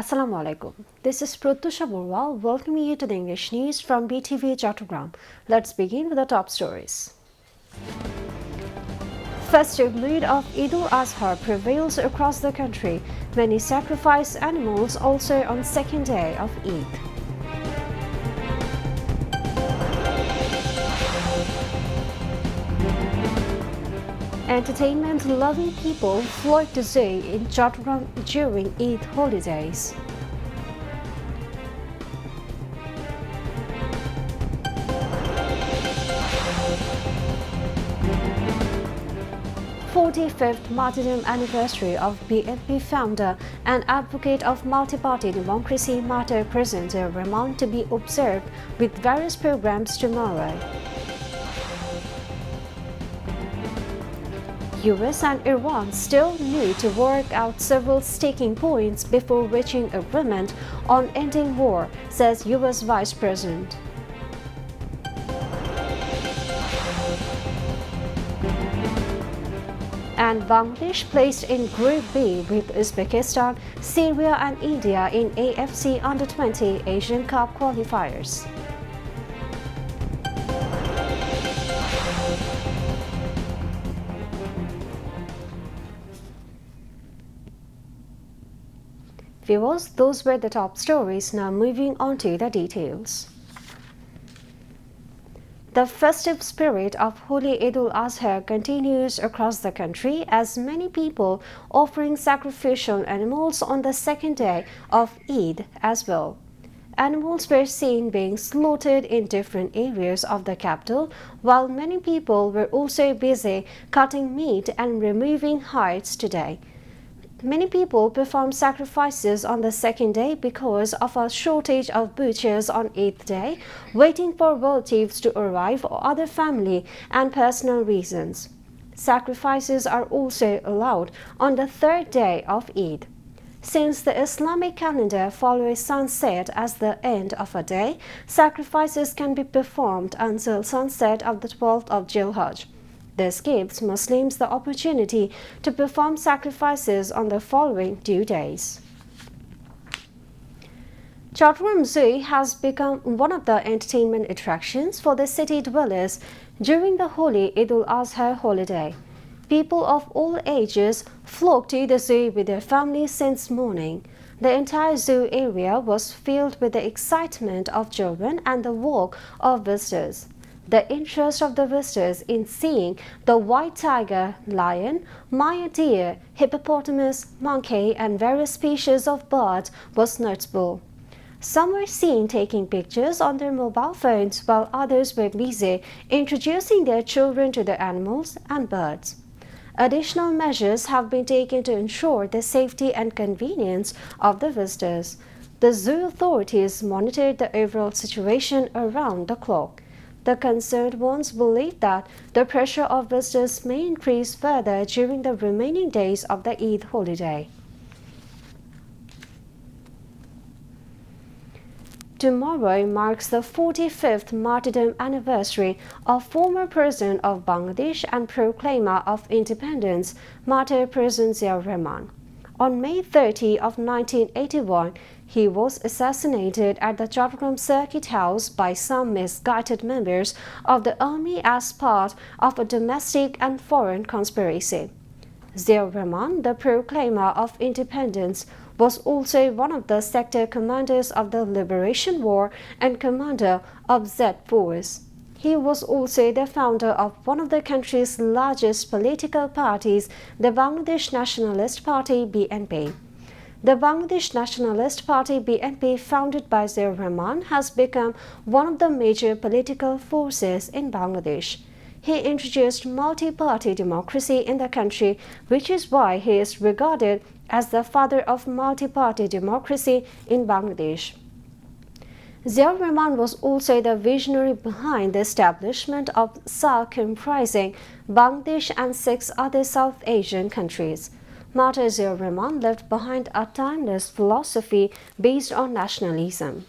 Assalamu alaikum. This is Pratyusha Burwal welcoming you to the English news from Btv-Chattogram. Let's begin with the top stories. Festive mood of Eid al-Azha prevails across the country. Many sacrifice animals also on second day of Eid. Entertainment-loving people flock to zoo in Chattogram during Eid holidays. "45th Martyrdom Anniversary of BNP founder and advocate of multi-party democracy Raater presents a remand to be observed with various programs tomorrow. US and Iran still need to work out several sticking points before reaching agreement on ending war, says US Vice President. And Bangladesh placed in Group B with Uzbekistan, Syria and India in AFC Under-20 Asian Cup qualifiers. Viewers, those were the top stories. Now moving on to the details. The festive spirit of Holy Eid al-Azha continues across the country as many people offering sacrificial animals on the second day of Eid as well. Animals were seen being slaughtered in different areas of the capital, while many people were also busy cutting meat and removing hides today. Many people perform sacrifices on the second day because of a shortage of butchers on Eighth day, waiting for relatives to arrive or other family and personal reasons. Sacrifices are also allowed on the third day of Eid. Since the Islamic calendar follows sunset as the end of a day, sacrifices can be performed until sunset of the 12th of Dhul-Hajj. This gives Muslims the opportunity to perform sacrifices on the following 2 days. Chattogram Zoo has become one of the entertainment attractions for the city dwellers during the holy Eid al-Azha holiday. People of all ages flock to the zoo with their families since morning. The entire zoo area was filled with the excitement of children and the walk of visitors. The interest of the visitors in seeing the white tiger, lion, Maya deer, hippopotamus, monkey, and various species of birds was notable. Some were seen taking pictures on their mobile phones, while others were busy introducing their children to the animals and birds. Additional measures have been taken to ensure the safety and convenience of the visitors. The zoo authorities monitored the overall situation around the clock. The concerned ones believe that the pressure of visitors may increase further during the remaining days of the Eid holiday. Tomorrow marks the 45th martyrdom anniversary of former President of Bangladesh and proclaimer of independence, Martyr President Ziaur Rahman. On May 30 of 1981, he was assassinated at the Chattogram Circuit House by some misguided members of the army as part of a domestic and foreign conspiracy. Ziaur Rahman, the proclaimer of independence, was also one of the sector commanders of the Liberation War and commander of Z Force. He was also the founder of one of the country's largest political parties, the Bangladesh Nationalist Party (BNP). The Bangladesh Nationalist Party (BNP), founded by Ziaur Rahman, has become one of the major political forces in Bangladesh. He introduced multi-party democracy in the country, which is why he is regarded as the father of multi-party democracy in Bangladesh. Ziaur Rahman was also the visionary behind the establishment of SAARC, comprising Bangladesh and 6 other South Asian countries. Martyr Ziaur Rahman left behind a timeless philosophy based on nationalism.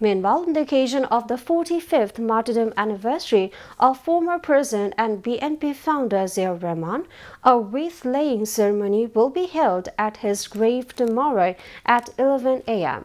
Meanwhile, on the occasion of the 45th martyrdom anniversary of former President and BNP founder Ziaur Rahman, a wreath-laying ceremony will be held at his grave tomorrow at 11 a.m.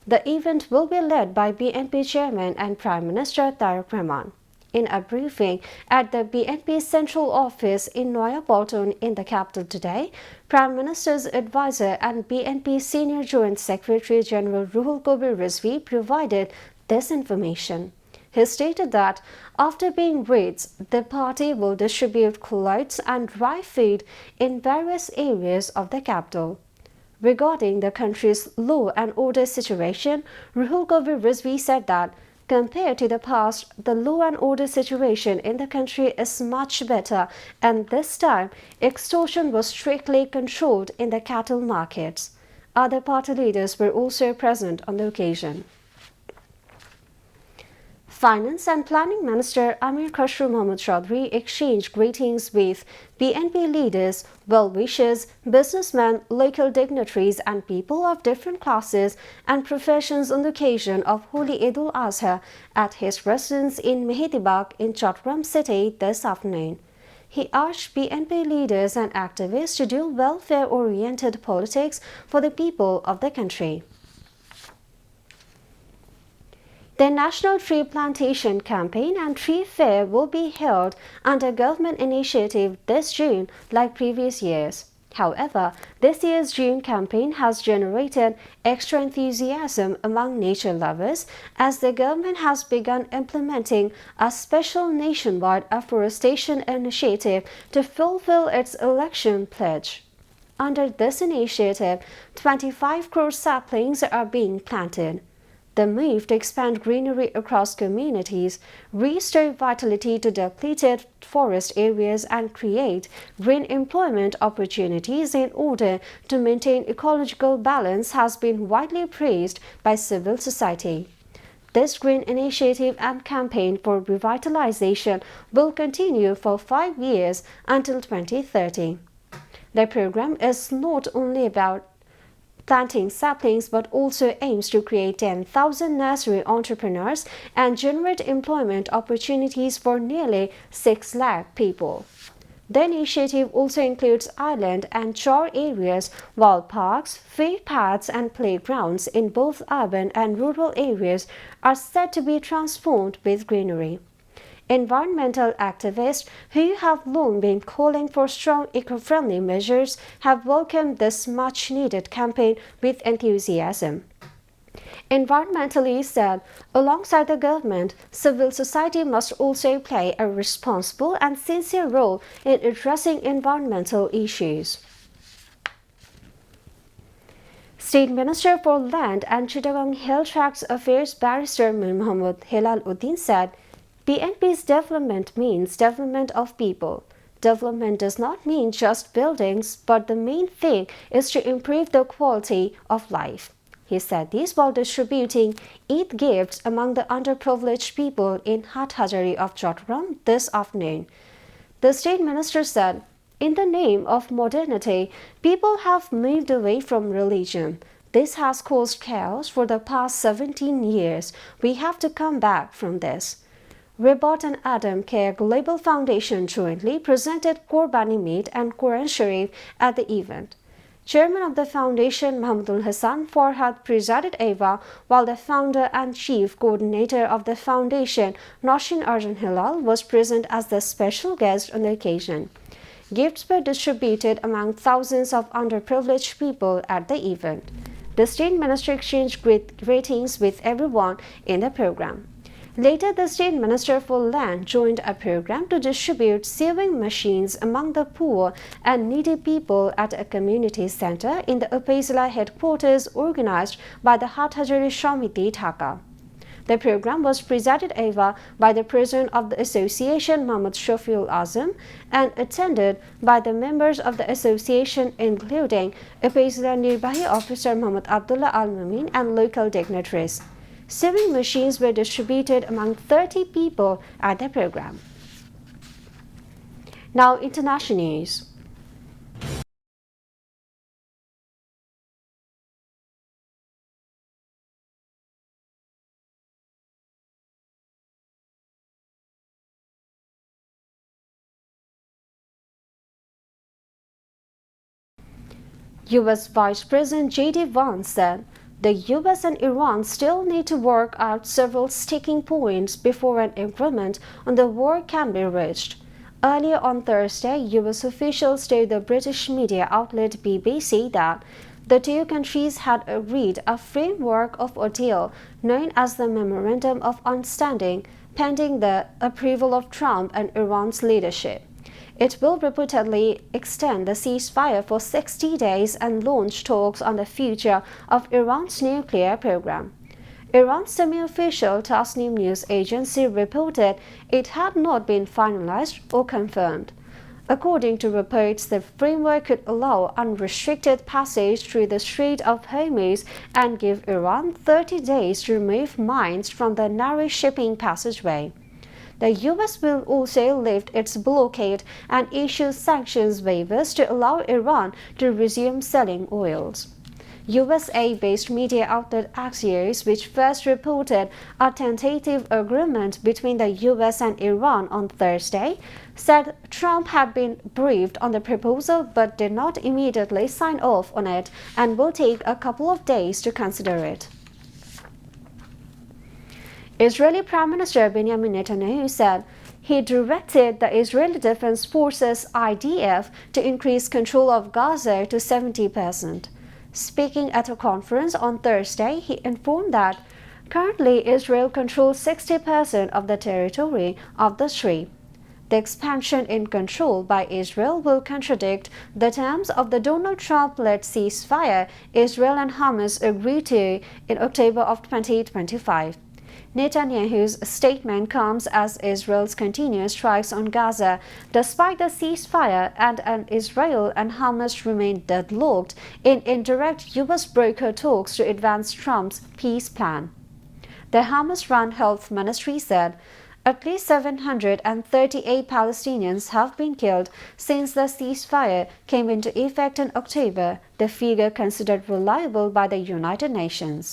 The event will be led by BNP Chairman and Prime Minister Tareq Rahman. In a briefing at the BNP Central Office in Noya Bolton in the capital today, Prime Minister's advisor and BNP Senior Joint Secretary General Ruhul Kabir Rizvi provided this information. He stated that after being raised, the party will distribute clothes and dry food in various areas of the capital. Regarding the country's law and order situation, Ruhul Kabir Rizvi said that compared to the past, the law and order situation in the country is much better, and this time, extortion was strictly controlled in the cattle markets. Other party leaders were also present on the occasion. Finance and Planning Minister Amir Khusro Mohammad Chaudhry exchanged greetings with BNP leaders, well-wishers, businessmen, local dignitaries and people of different classes and professions on the occasion of Holy Eid al-Azha at his residence in Mehedibagh in Chattogram city this afternoon. He urged BNP leaders and activists to do welfare-oriented politics for the people of the country. The National Tree Plantation Campaign and Tree Fair will be held under government initiative this June like previous years. However, this year's June campaign has generated extra enthusiasm among nature lovers as the government has begun implementing a special nationwide afforestation initiative to fulfill its election pledge. Under this initiative, 25 crore saplings are being planted. The move to expand greenery across communities, restore vitality to depleted forest areas and create green employment opportunities in order to maintain ecological balance has been widely praised by civil society. This green initiative and campaign for revitalization will continue for 5 years until 2030. The program is not only about planting saplings but also aims to create 10,000 nursery entrepreneurs and generate employment opportunities for nearly 6 lakh people. The initiative also includes island and shore areas, while parks, footpaths and playgrounds in both urban and rural areas are said to be transformed with greenery. Environmental activists who have long been calling for strong eco-friendly measures have welcomed this much-needed campaign with enthusiasm. Environmentalists said, alongside the government, civil society must also play a responsible and sincere role in addressing environmental issues. State Minister for Land and Chittagong Hill Tracts Affairs Barrister Mir Mohammad Hilal Uddin said, BNP's development means development of people. Development does not mean just buildings, but the main thing is to improve the quality of life. He said this while distributing Eid gifts among the underprivileged people in Hathazari of Chattogram this afternoon. The State Minister said, in the name of modernity, people have moved away from religion. This has caused chaos for the past 17 years. We have to come back from this. Rebot and Adam Care Global Foundation jointly presented Qurbani Meat and Quran Sharif at the event. Chairman of the foundation Mahmudul Hassan Farhad presided over, while the founder and chief coordinator of the foundation Noshin Arjun Hilal was present as the special guest on the occasion. Gifts were distributed among thousands of underprivileged people at the event. The State Minister exchanged greetings with everyone in the program. Later, the State Minister for Land joined a program to distribute sewing machines among the poor and needy people at a community center in the Upazila headquarters organized by the Hathazari Shamiti, Dhaka. The program was presided over by the President of the Association, Mohammad Shafiul Azam, and attended by the members of the association, including Upazila Nirbahi Officer Mohammad Abdullah Al-Mumin and local dignitaries. Sewing machines were distributed among 30 people at the program. Now, international news. U.S. Vice President J.D. Vance said the U.S. and Iran still need to work out several sticking points before an agreement on the war can be reached. Earlier on Thursday, U.S. officials told the British media outlet BBC that the two countries had agreed a framework of a deal known as the Memorandum of Understanding, pending the approval of Trump and Iran's leadership. It will reportedly extend the ceasefire for 60 days and launch talks on the future of Iran's nuclear program. Iran's semi-official Tasnim news agency reported it had not been finalized or confirmed. According to reports, the framework could allow unrestricted passage through the Strait of Hormuz and give Iran 30 days to remove mines from the narrow shipping passageway. The U.S. will also lift its blockade and issue sanctions waivers to allow Iran to resume selling oils. USA-based media outlet Axios, which first reported a tentative agreement between the U.S. and Iran on Thursday, said Trump had been briefed on the proposal but did not immediately sign off on it and will take a couple of days to consider it. Israeli Prime Minister Benjamin Netanyahu said he directed the Israeli Defense Forces IDF to increase control of Gaza to 70%. Speaking at a conference on Thursday, he informed that currently Israel controls 60% of the territory of the Strip. The expansion in control by Israel will contradict the terms of the Donald Trump-led ceasefire Israel and Hamas agreed to in October of 2025. Netanyahu's statement comes as Israel's continuous strikes on Gaza, despite the ceasefire, and Israel and Hamas remain deadlocked in indirect U.S. broker talks to advance Trump's peace plan. The Hamas-run health ministry said at least 738 Palestinians have been killed since the ceasefire came into effect in October, the figure considered reliable by the United Nations.